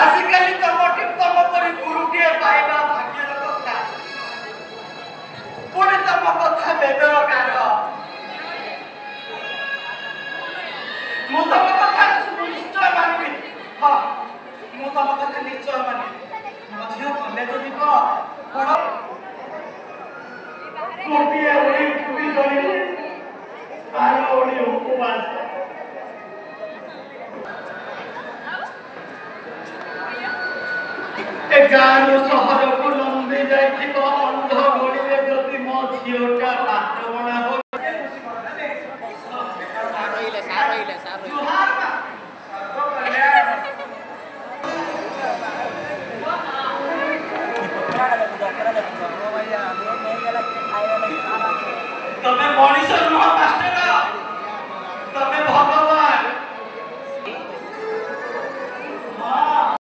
आजिकली तो मोटिव तम परी गुरुटिए पाइबा भाग्यर कथा पुणी तम कथा बेदरकार मु तम कथा निश्चय मानिबी हाँ मु तम कथा निश्चय मानिबी मझियो कलेज जीव बड़ गोटिए ओडी चुरी धरी आर ओडी उपवास गाँव सहर को लंबी जाती अंध गड़े जदि मो झीटा आक्रमण हो तमें